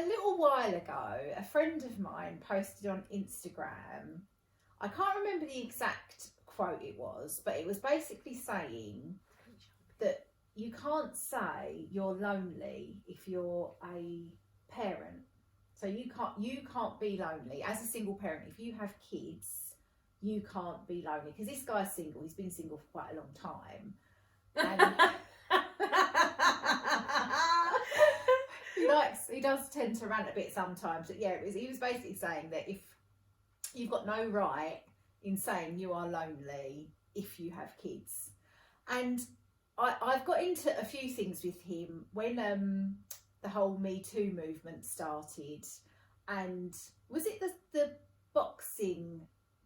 little while ago, a friend of mine posted on Instagram, I can't remember the exact quote it was, but it was basically saying that you can't say you're lonely if you're a parent. So you can't be lonely as a single parent. If you have kids, you can't be lonely, because this guy's single. He's been single for quite a long time. And he does tend to rant a bit sometimes, but yeah, he was basically saying that if you've got no right in saying you are lonely if you have kids. And I've got into a few things with him when the whole Me Too movement started, and was it the boxing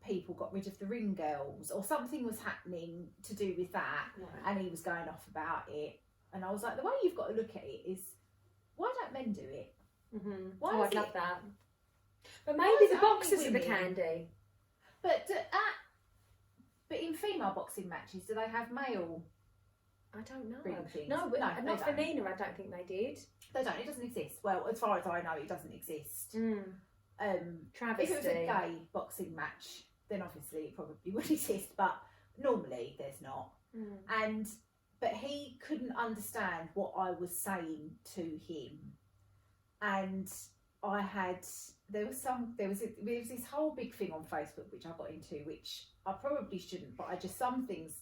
people got rid of the ring girls, or something was happening to do with that, right. And he was going off about it, and I was like, the way you've got to look at it is, why don't men do it? Mm-hmm. Why I'd love that. But maybe Why the boxers are the candy. But in female boxing matches, do they have male? I don't know. No, but not for Nina. I don't think they did. They don't. It doesn't exist. Well, as far as I know, it doesn't exist. Travesty. If it was a gay boxing match, then obviously it probably would exist. But normally there's not. But he couldn't understand what I was saying to him, and there was this whole big thing on Facebook which I got into, which I probably shouldn't, but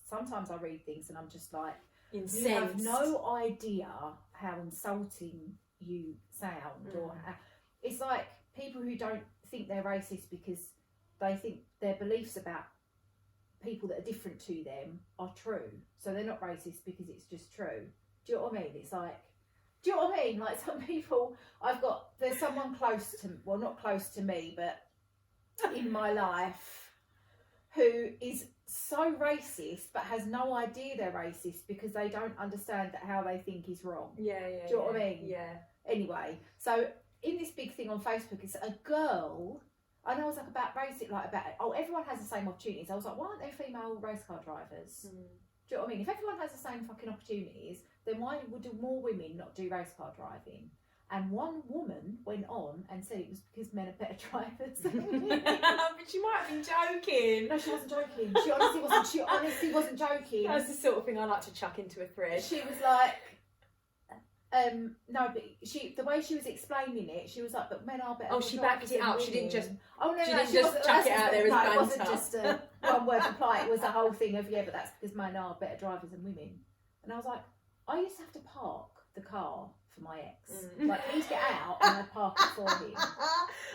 sometimes I read things and I'm just like, incensed. You have no idea how insulting you sound, or it's like people who don't think they're racist because they think their beliefs about people that are different to them are true, so they're not racist because it's just true. Do you know what I mean? It's like, do you know what I mean? Like, some people, there's someone close to, well, not close to me, but in my life, who is so racist but has no idea they're racist because they don't understand that how they think is wrong. Yeah. Do you know what I mean? Yeah. Anyway, so in this big thing on Facebook, it's a girl, and I was like, about everyone has the same opportunities. I was like, why aren't there female race car drivers? Do you know what I mean? If everyone has the same fucking opportunities, then why would more women not do race car driving? And one woman went on and said it was because men are better drivers than women. But she might have been joking. No, she wasn't joking. She honestly wasn't joking. That's the sort of thing I like to chuck into a thread. She was like, no, but the way she was explaining it, she was like, but men are better. Oh, she backed it up. She didn't just. Oh no, she didn't just chuck it out there as banter. It wasn't just a one word reply. It was the whole thing of, yeah, but that's because men are better drivers than women. And I was like, I used to have to park the car for my ex. Like, he'd get out and I'd park it for him.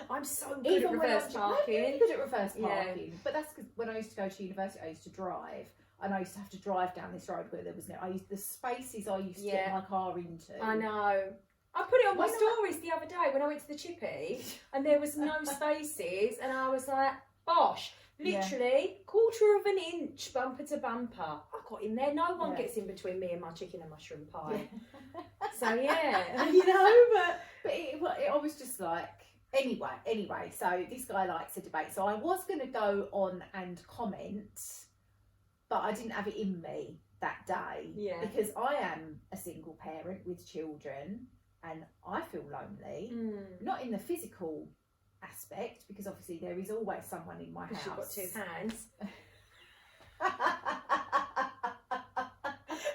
I'm so good at reverse parking. I'm really good at reverse parking. Yeah. But that's because when I used to go to university, I used to drive. And I used to have to drive down this road where there was the spaces I used to get my car into. I know. I put it on my stories the other day when I went to the chippy and there was no spaces, and I was like, bosh, literally quarter of an inch bumper to bumper. I got in there. No one gets in between me and my chicken and mushroom pie. So you know, but I was just like, anyway. So this guy likes a debate. So I was going to go on and comment, but I didn't have it in me that day because I am a single parent with children and I feel lonely, not in the physical aspect, because obviously there is always someone in my house. You've got two hands.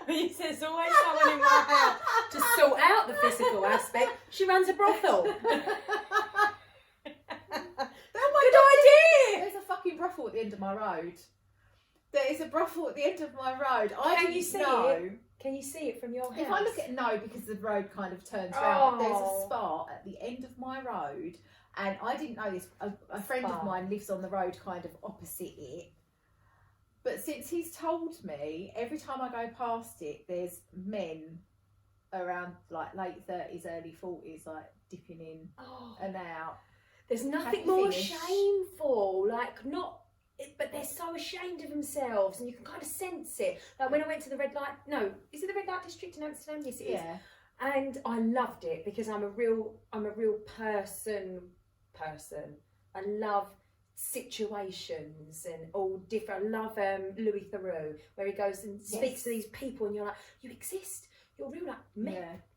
He says there's always someone in my house to sort out the physical aspect. She runs a brothel. Good idea! There's a fucking brothel at the end of my road. There is a brothel at the end of my road. Can you see it? Can you see it from your house? If I look at because the road kind of turns around. There's a spot at the end of my road, and I didn't know this. A friend of mine lives on the road kind of opposite it. But since he's told me, every time I go past it, there's men around like late 30s, early 40s, like dipping in and out. There's nothing more shameful, but they're so ashamed of themselves, and you can kind of sense it. Like when I went to the red light, is it the red light district in Amsterdam? Yes, it is. Yeah. And I loved it because I'm a real person. I love situations and all different. I love Louis Theroux, where he goes and speaks to these people, and you're like, you exist. You're real, like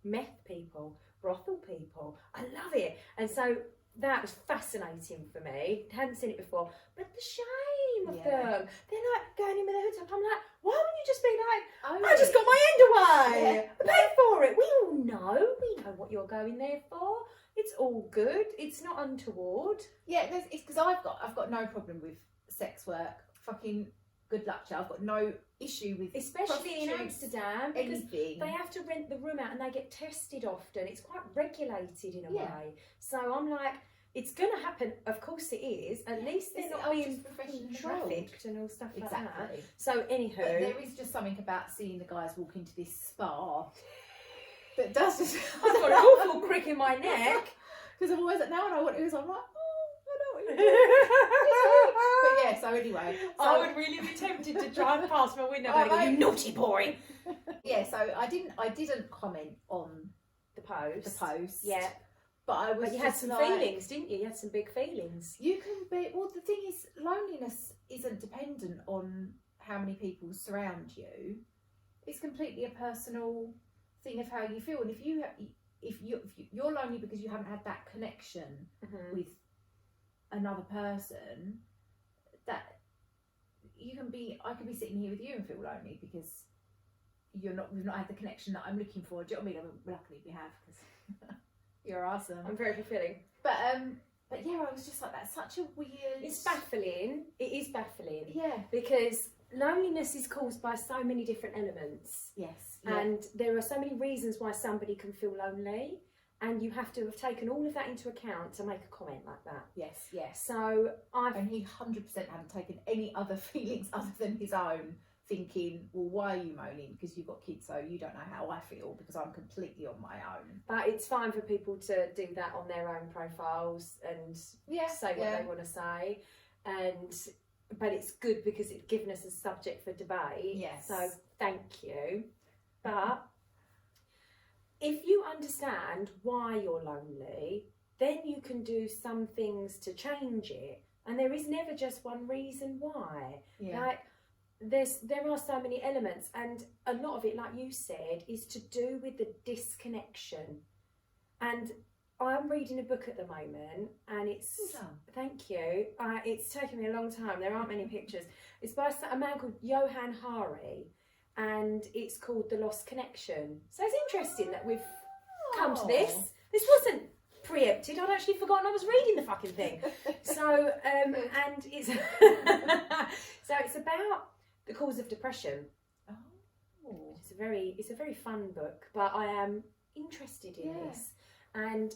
meth people. brothel people. I love it. And so that was fascinating for me. Hadn't seen it before. But the shame of them. They're like going in with their hoods up. I'm like, why wouldn't you just be like, I just got my end away. Yeah. I paid for it. We all know. We know what you're going there for. It's all good. It's not untoward. Yeah, it's because I've got no problem with sex work. Fucking good luck to you. I've got no issue with, especially in Amsterdam, because anything. They have to rent the room out and they get tested often. It's quite regulated in a way. So I'm like, it's going to happen. Of course it is. At least they're not being trafficked and all stuff like that. So anywho, but there is just something about seeing the guys walk into this spa that does just. I've got an awful crick in my neck because I'm always like, now I know what it is. I'm like, I know what you're doing. But yeah, so anyway, I would really be tempted to try and pass my window and go, you naughty boy. Yeah, so I didn't comment on the post. Yeah. But I was. But you had some feelings, didn't you? You had some big feelings. You can be. Well, the thing is, loneliness isn't dependent on how many people surround you. It's completely a personal thing of how you feel, and if you're lonely because you haven't had that connection with another person, that you can be. I could be sitting here with you and feel lonely because we've not had the connection that I'm looking for. Do you know what I mean? Luckily we have, because you're awesome. I'm very fulfilling. But yeah, I was just like, that's such a weird. It's baffling. It is baffling. Yeah. Because loneliness is caused by so many different elements. Yes. Yeah. And there are so many reasons why somebody can feel lonely. And you have to have taken all of that into account to make a comment like that. Yes, yes. So And he 100% hadn't taken any other feelings other than his own, thinking, well, why are you moaning? Because you've got kids, so you don't know how I feel, because I'm completely on my own. But it's fine for people to do that on their own profiles and say what they want to say. But it's good because it's given us a subject for debate. Yes. So thank you. But if you understand why you're lonely, then you can do some things to change it. And there is never just one reason why. Yeah. Like, there are so many elements, and a lot of it, like you said, is to do with the disconnection. And I'm reading a book at the moment, and it's thank you. It's taken me a long time. There aren't many pictures. It's by a man called Johann Hari, and it's called The Lost Connection. So it's interesting that we've come to this. This wasn't preempted. I'd actually forgotten I was reading the fucking thing. So and it's so it's about the cause of depression. Oh. It's a very fun book, but I am interested in this, and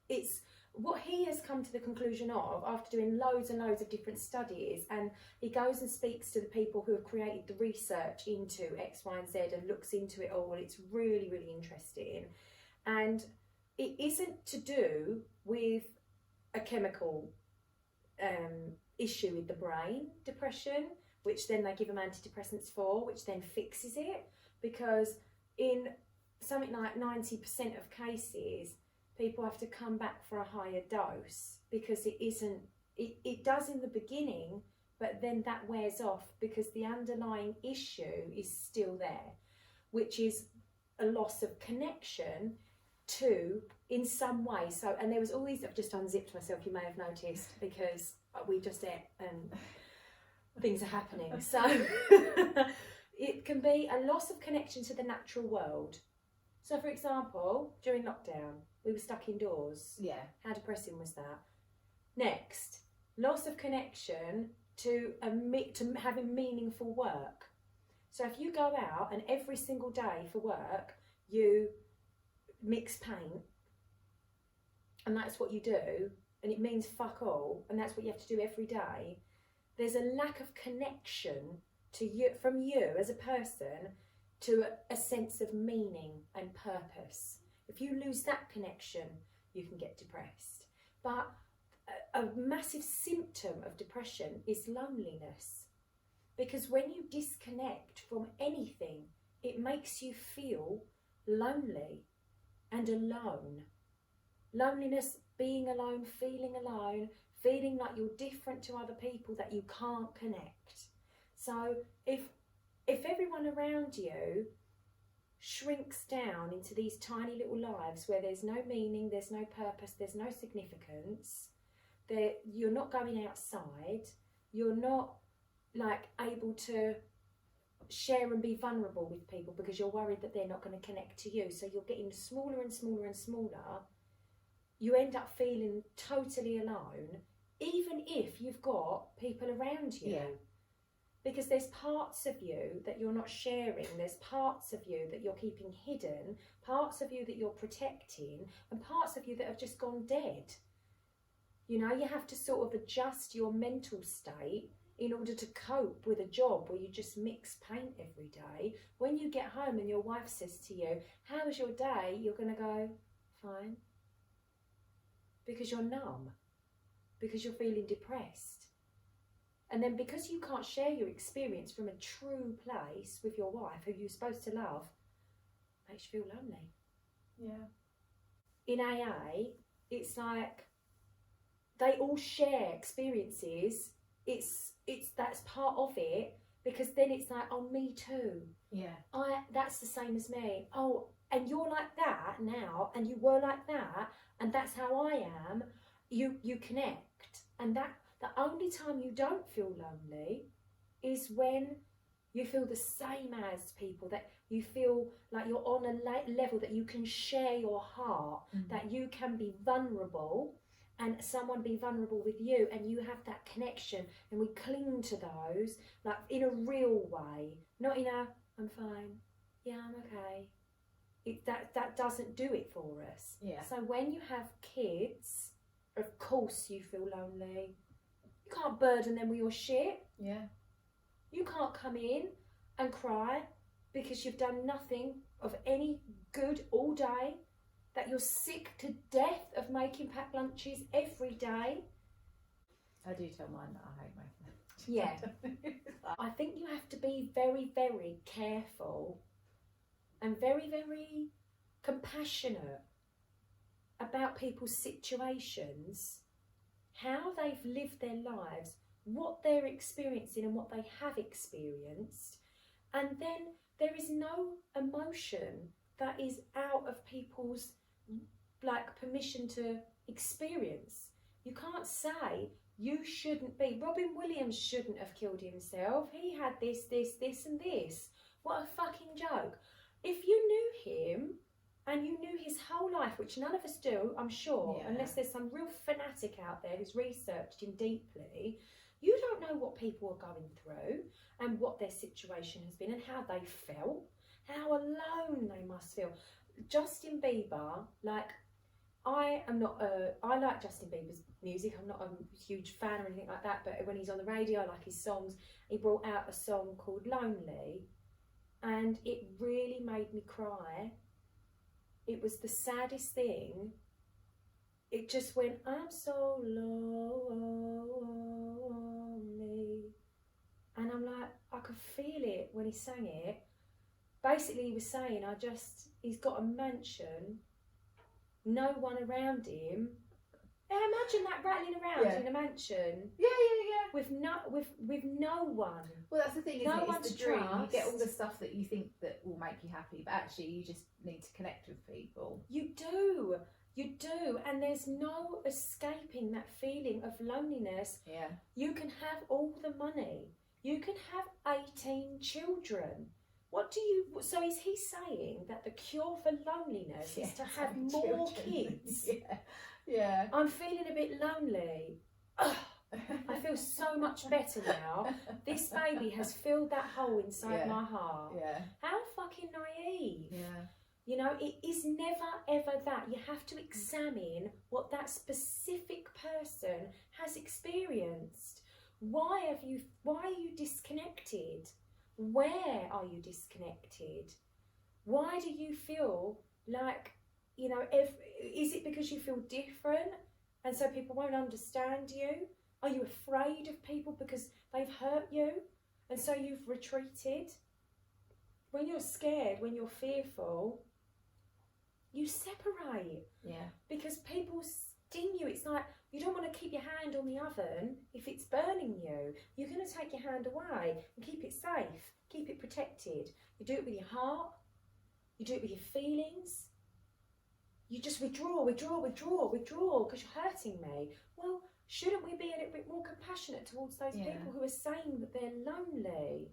it's what he has come to the conclusion of after doing loads and loads of different studies, and he goes and speaks to the people who have created the research into X, Y, and Z and looks into it all. It's really, really interesting, and it isn't to do with a chemical issue with the brain, depression, which then they give them antidepressants for, which then fixes it, because in something like 90% of cases, people have to come back for a higher dose because it does in the beginning, but then that wears off because the underlying issue is still there, which is a loss of connection to, in some way. So, and there was all these, I've just unzipped myself, you may have noticed, because we just ate and things are happening. So it can be a loss of connection to the natural world. So for example, during lockdown, we were stuck indoors. Yeah. How depressing was that? Next, loss of connection to having meaningful work. So if you go out and every single day for work, you mix paint, and that's what you do, and it means fuck all, and that's what you have to do every day, there's a lack of connection to you, from you as a person, to a sense of meaning and purpose. If you lose that connection, you can get depressed. But a massive symptom of depression is loneliness, because when you disconnect from anything, it makes you feel lonely and alone. Loneliness, being alone, feeling like you're different to other people, that you can't connect. So if everyone around you shrinks down into these tiny little lives where there's no meaning, there's no purpose, there's no significance. You're not going outside, you're not like able to share and be vulnerable with people because you're worried that they're not going to connect to you. So you're getting smaller and smaller and smaller. You end up feeling totally alone, even if you've got people around you. Yeah. Because there's parts of you that you're not sharing, there's parts of you that you're keeping hidden, parts of you that you're protecting, and parts of you that have just gone dead. You know, you have to sort of adjust your mental state in order to cope with a job where you just mix paint every day. When you get home and your wife says to you, "How was your day?" you're going to go, "Fine." Because you're numb, because you're feeling depressed. And then because you can't share your experience from a true place with your wife, who you're supposed to love, makes you feel lonely. Yeah. In AA, it's like they all share experiences. That's part of it, because then it's like, oh, me too. Yeah. That's the same as me. Oh, and you're like that now, and you were like that, and that's how I am. You connect, and that the only time you don't feel lonely is when you feel the same as people, that you feel like you're on a level that you can share your heart, that you can be vulnerable and someone be vulnerable with you, and you have that connection, and we cling to those like in a real way, not in a "I'm fine, yeah, I'm okay." That doesn't do it for us. Yeah. So when you have kids, of course you feel lonely. You can't burden them with your shit. Yeah. You can't come in and cry because you've done nothing of any good all day, that you're sick to death of making packed lunches every day. I do tell mine that I hate making them. Yeah. I think you have to be very, very careful and very, very compassionate about people's situations, how they've lived their lives, what they're experiencing and what they have experienced. And then there is no emotion that is out of people's like permission to experience. You can't say you shouldn't be. Robin Williams shouldn't have killed himself. He had this, and this. What a fucking joke. If you knew him and you knew his whole life, which none of us do, I'm sure, unless there's some real fanatic out there who's researched him deeply, you don't know what people are going through and what their situation has been and how they felt, how alone they must feel. Justin Bieber, like, I like Justin Bieber's music. I'm not a huge fan or anything like that, but when he's on the radio, I like his songs. He brought out a song called Lonely, and it really made me cry. It was the saddest thing. It just went, "I'm so lonely." And I'm like, I could feel it when he sang it. Basically, he was saying, he's got a mansion, no one around him. Yeah, imagine that rattling around in a mansion. Yeah. With no one. Well, that's the thing, isn't No it? one It's the to dream. You trust. get all the stuff that you think that will make you happy, but actually you just need to connect with people. You do, and there's no escaping that feeling of loneliness. Yeah. You can have all the money. You can have 18 children. So is he saying that the cure for loneliness is to have more kids? Yeah. I'm feeling a bit lonely. Ugh, I feel so much better now. This baby has filled that hole inside my heart. Yeah. How fucking naive. Yeah. You know, it is never ever that. You have to examine what that specific person has experienced. Why are you disconnected? Where are you disconnected? Why do you feel like, you know, is it because you feel different and so people won't understand you? Are you afraid of people because they've hurt you and so you've retreated? When you're scared, when you're fearful, you separate. Yeah. Because people sting you. It's like, you don't want to keep your hand on the oven if it's burning you. You're going to take your hand away and keep it safe, keep it protected. You do it with your heart, You do it with your feelings. You just withdraw because you're hurting me. Well, shouldn't we be a little bit more compassionate towards those people who are saying that they're lonely?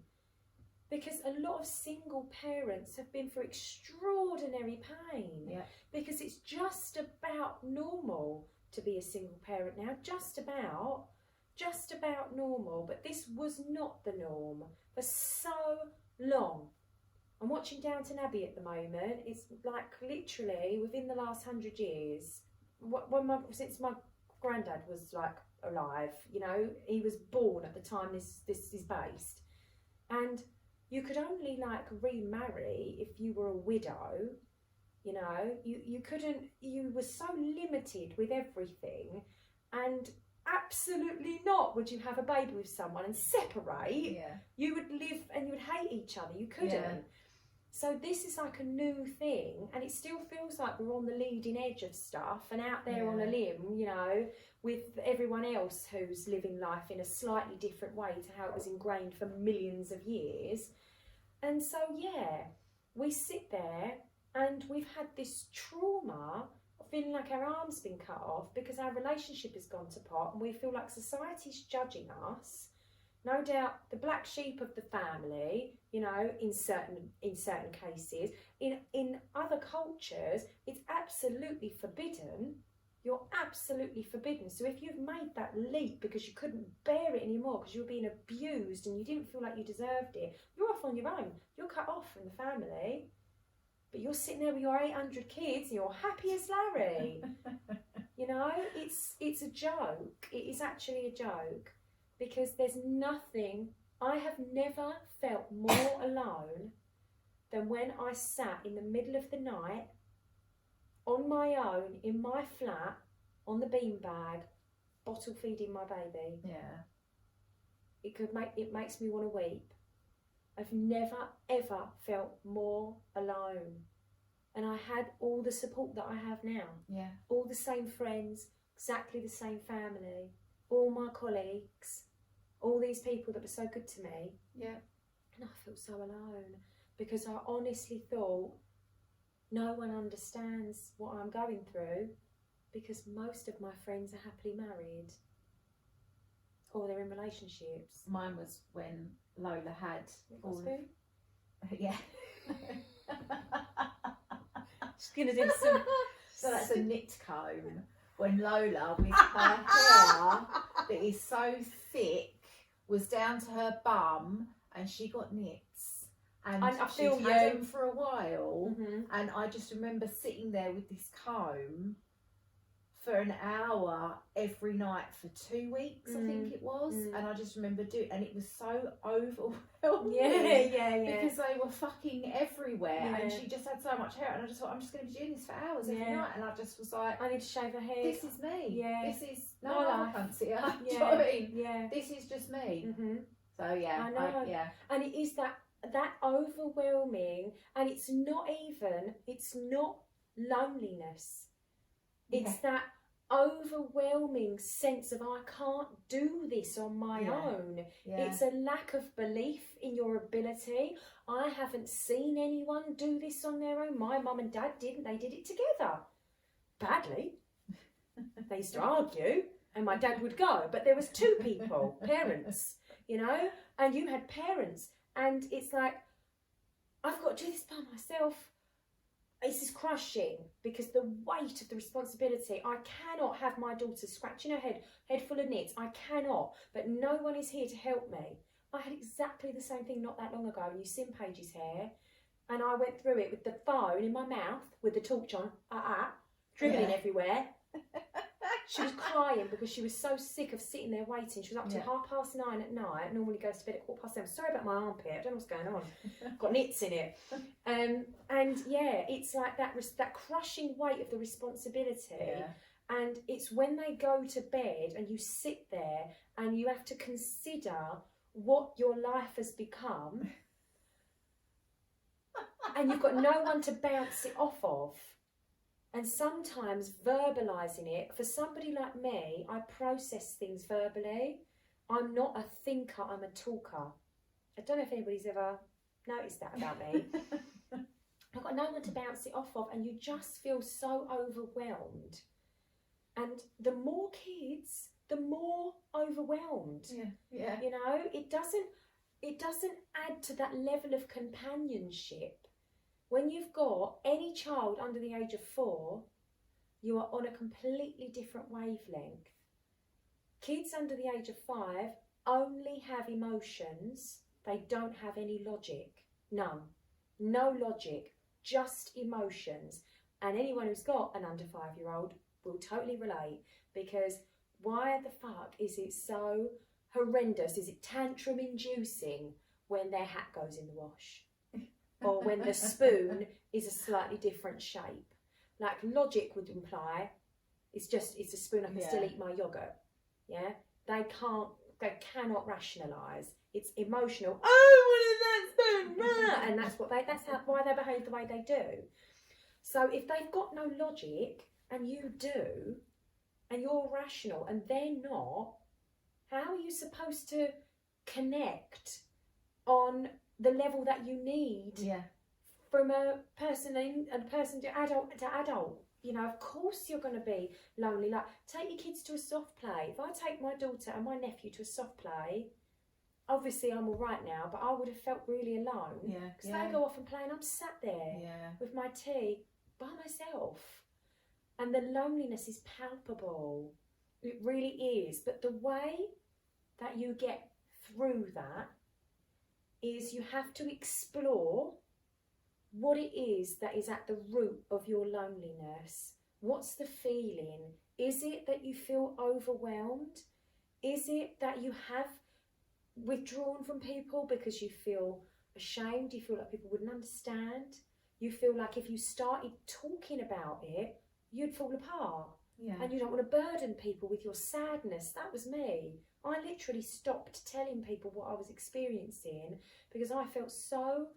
Because a lot of single parents have been through extraordinary pain. Yeah. Because it's just about normal to be a single parent now. Just about normal. But this was not the norm for so long. I'm watching Downton Abbey at the moment. It's like literally within the last 100 years, since my granddad was like alive, you know, he was born at the time this is based, and you could only like remarry if you were a widow. You know, you couldn't. You were so limited with everything, and absolutely not would you have a baby with someone and separate. Yeah. You would live and you would hate each other. You couldn't. Yeah. So this is like a new thing, and it still feels like we're on the leading edge of stuff and out there on a limb, you know, with everyone else who's living life in a slightly different way to how it was ingrained for millions of years. And so, yeah, we sit there and we've had this trauma of feeling like our arm's been cut off because our relationship has gone to pot, and we feel like society's judging us. No doubt the black sheep of the family, you know, in certain cases. In other cultures, it's absolutely forbidden. You're absolutely forbidden. So if you've made that leap because you couldn't bear it anymore, because you were being abused and you didn't feel like you deserved it, you're off on your own. You're cut off from the family. But you're sitting there with your 800 kids and you're happy as Larry. You know, it's a joke. It is actually a joke. Because there's nothing, I have never felt more alone than when I sat in the middle of the night on my own in my flat on the beanbag, bottle feeding my baby. Yeah. It makes me want to weep. I've never ever felt more alone. And I had all the support that I have now. Yeah. All the same friends, exactly the same family, all my colleagues. All these people that were so good to me. Yeah. And I felt so alone because I honestly thought no one understands what I'm going through because most of my friends are happily married or they're in relationships. Mine was when Lola had all... Yeah. She's going to do some... So that's a knit comb. When Lola, with her hair that is so thick, was down to her bum, and she got knits, and I feel she'd had them for a while, and I just remember sitting there with this comb for an hour every night for 2 weeks, I think it was, and I just remember and it was so overwhelming. Because they were fucking everywhere, and she just had so much hair, and I just thought, I'm just going to be doing this for hours every night, and I just was like, I need to shave her hair. This is me. This is no life. fancy. Do you know what I mean? This is just me. So yeah, I know. And it is that overwhelming, and it's not loneliness. It's that overwhelming sense of I can't do this on my own. It's a lack of belief in your ability. I haven't seen anyone do this on their own. My mum and dad didn't. They did it together. Badly. They used to argue and my dad would go, but there was two people, parents, you know, and you had parents, and it's like, I've got to do this by myself. This is crushing because the weight of the responsibility. I cannot have my daughter scratching her head full of knits. I cannot, but no one is here to help me. I had exactly the same thing not that long ago, and you seen Paige's hair, and I went through it with the phone in my mouth with the torch on, dribbling everywhere. She was crying because she was so sick of sitting there waiting. She was up till 9:30 at night. Normally goes to bed at 7:15. Sorry about my armpit. I don't know what's going on. Got knits in it. And yeah, it's like that crushing weight of the responsibility. Yeah. And it's when they go to bed and you sit there and you have to consider what your life has become. And you've got no one to bounce it off of. And sometimes verbalising it, for somebody like me, I process things verbally. I'm not a thinker, I'm a talker. I don't know if anybody's ever noticed that about me. I've got no one to bounce it off of, and you just feel so overwhelmed. And the more kids, the more overwhelmed. Yeah. You know, it doesn't add to that level of companionship. When you've got any child under the age of 4, you are on a completely different wavelength. Kids under the age of 5 only have emotions. They don't have any logic. None. No logic, just emotions. And anyone who's got an under 5-year-old will totally relate, because why the fuck is it so horrendous? Is it tantrum inducing when their hat goes in the wash? Or when the spoon is a slightly different shape? Like, logic would imply it's a spoon, I can still eat my yogurt. Yeah? They cannot rationalise. It's emotional. Oh, what is that spoon? And that's why they behave the way they do. So if they've got no logic, and you do, and you're rational and they're not, how are you supposed to connect on the level that you need from a person to adult? You know, of course you're going to be lonely. Like, take your kids to a soft play. If I take my daughter and my nephew to a soft play, obviously I'm all right now, but I would have felt really alone. Because they go off and play and I'm sat there with my tea by myself. And the loneliness is palpable. It really is. But the way that you get through that is you have to explore what it is that is at the root of your loneliness. What's the feeling? Is it that you feel overwhelmed? Is it that you have withdrawn from people because you feel ashamed? You feel like people wouldn't understand? You feel like if you started talking about it, you'd fall apart. And you don't want to burden people with your sadness. That was me. I literally stopped telling people what I was experiencing because I felt so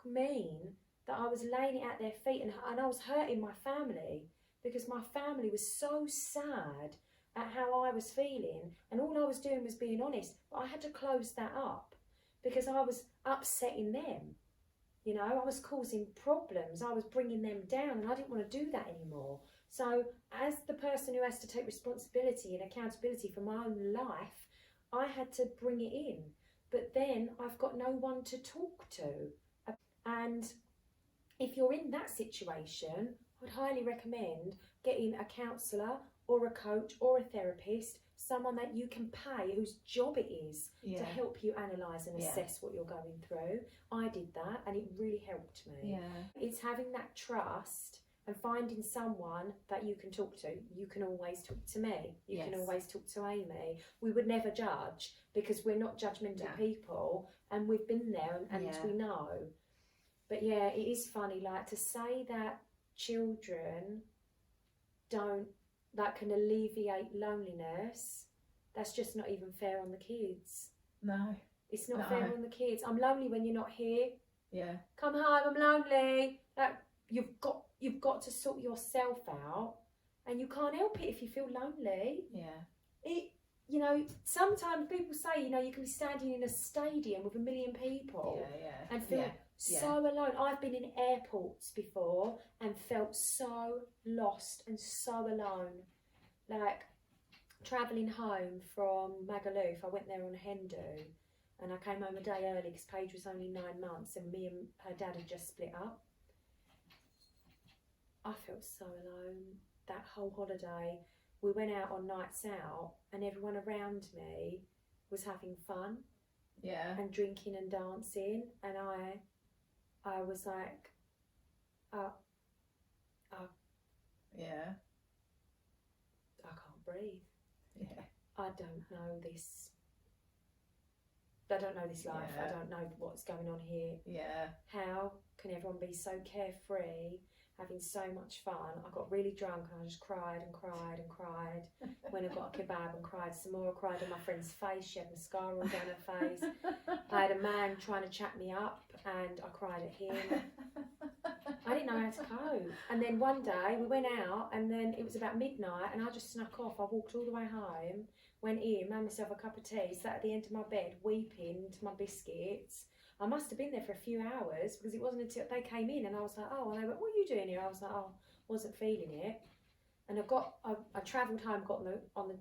mean that I was laying it at their feet, and I was hurting my family because my family was so sad at how I was feeling, and all I was doing was being honest. But I had to close that up because I was upsetting them. You know, I was causing problems. I was bringing them down, and I didn't want to do that anymore. So as the person who has to take responsibility and accountability for my own life, I had to bring it in. But then I've got no one to talk to. And if you're in that situation, I'd highly recommend getting a counsellor or a coach or a therapist, someone that you can pay, whose job it is to help you analyse and assess what you're going through. I did that and it really helped me. It's having that trust and finding someone that you can talk to. You can always talk to me. You can always talk to Amy. We would never judge because we're not judgmental people, and we've been there and we know. But yeah, it is funny, like, to say that children can alleviate loneliness. That's just not even fair on the kids. No. It's not fair on the kids. I'm lonely when you're not here. Yeah. Come home, I'm lonely. Like, you've got to sort yourself out, and you can't help it if you feel lonely. You know, sometimes people say, you know, you can be standing in a stadium with 1 million people and feel so alone. I've been in airports before and felt so lost and so alone. Like, travelling home from Magaluf, I went there on a hen do, and I came home a day early because Paige was only 9 months and me and her dad had just split up. I felt so alone that whole holiday. We went out on nights out and everyone around me was having fun and drinking and dancing, and I was like, I can't breathe. I don't know this. I don't know this life. I don't know what's going on here. How can everyone be so carefree, having so much fun? I got really drunk and I just cried and cried and cried. When I got a kebab and cried some more. I cried on my friend's face. She had mascara all down her face. I had a man trying to chat me up and I cried at him. I didn't know how to cope. And then one day we went out and then it was about midnight and I just snuck off. I walked all the way home, went in, made myself a cup of tea, sat at the end of my bed weeping to my biscuits. I must have been there for a few hours, because it wasn't until they came in and I was like, oh, and they went, what are you doing here? I was like, oh, wasn't feeling it. And I travelled home, got on the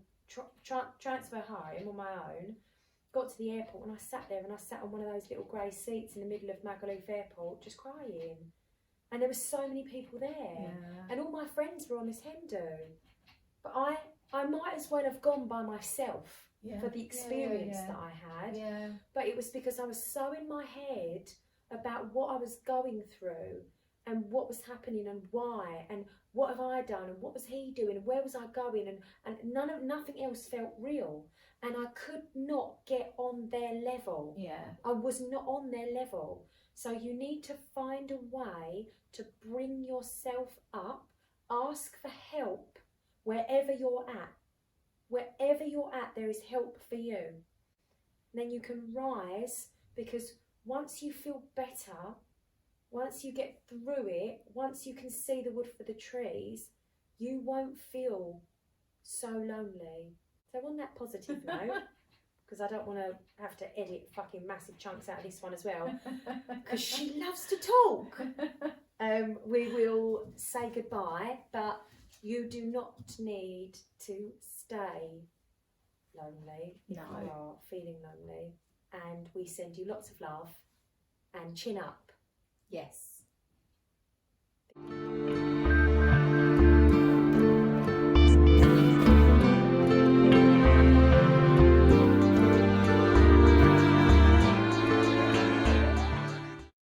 transfer home on my own, got to the airport, and I sat there, and I sat on one of those little grey seats in the middle of Magaluf Airport just crying. And there were so many people there, and all my friends were on this hen do. But I might as well have gone by myself for the experience that I had. Yeah. But it was because I was so in my head about what I was going through and what was happening and why and what have I done and what was he doing and where was I going, and nothing else felt real. And I could not get on their level. Yeah. I was not on their level. So you need to find a way to bring yourself up, ask for help wherever you're at. Wherever you're at, there is help for you. And then you can rise, because once you feel better, once you get through it, once you can see the wood for the trees, you won't feel so lonely. So on that positive note, because I don't want to have to edit fucking massive chunks out of this one as well, because she loves to talk, we will say goodbye, but you do not need to stay lonely if you are feeling lonely. And we send you lots of love and chin up. Yes.